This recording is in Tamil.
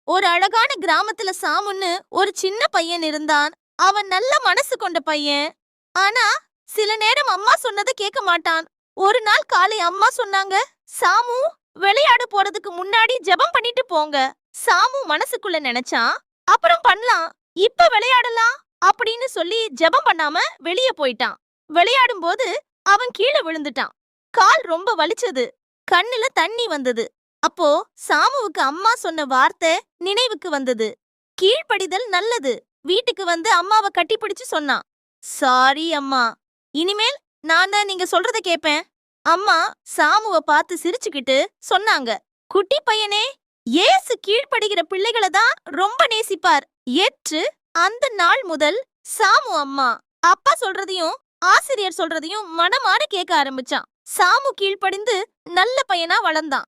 ஒரு அழகான கிராமத்துல சாமுன்னு ஒரு சின்ன பையன் இருந்தான். அவன் நல்ல மனசு கொண்ட பையன். ஆனா சில நேரம் அம்மா சொன்னதை கேட்க மாட்டான். ஒரு நாள் காலை அம்மா சொன்னாங்க, சாமு, விளையாட போறதுக்கு முன்னாடி ஜெபம் பண்ணிட்டு போங்க. சாமு மனசுக்குள்ள நினைச்சான், அப்புறம் பண்ணலாம், இப்ப விளையாடலாம் அப்படின்னு சொல்லி ஜெபம் பண்ணாம வெளிய போயிட்டான். விளையாடும் போது அவன் கீழே விழுந்துட்டான். கால் ரொம்ப வலிச்சது. கண்ணுல தண்ணி வந்தது. அப்போ சாமுவுக்கு அம்மா சொன்ன வார்த்தை நினைவுக்கு வந்தது. கீழ்ப்படிதல் நல்லது. வீட்டுக்கு வந்து அம்மாவை கட்டிப்பிடிச்சு சொன்னான், சாரி அம்மா, இனிமேல் நான் தான் நீங்க சொல்றத கேப்பேன். அம்மா சாமுவை பார்த்து சிரிச்சுக்கிட்டு சொன்னாங்க, குட்டி பையனே, இயேசு கீழ்ப்படுகிற பிள்ளைகளை தான் ரொம்ப நேசிப்பார். ஏற்று அந்த நாள் முதல் சாமு அம்மா அப்பா சொல்றதையும் ஆசிரியர் சொல்றதையும் மனமாற கேட்க ஆரம்பிச்சான். சாமு கீழ்ப்படிந்து நல்ல பையனா வளர்ந்தான்.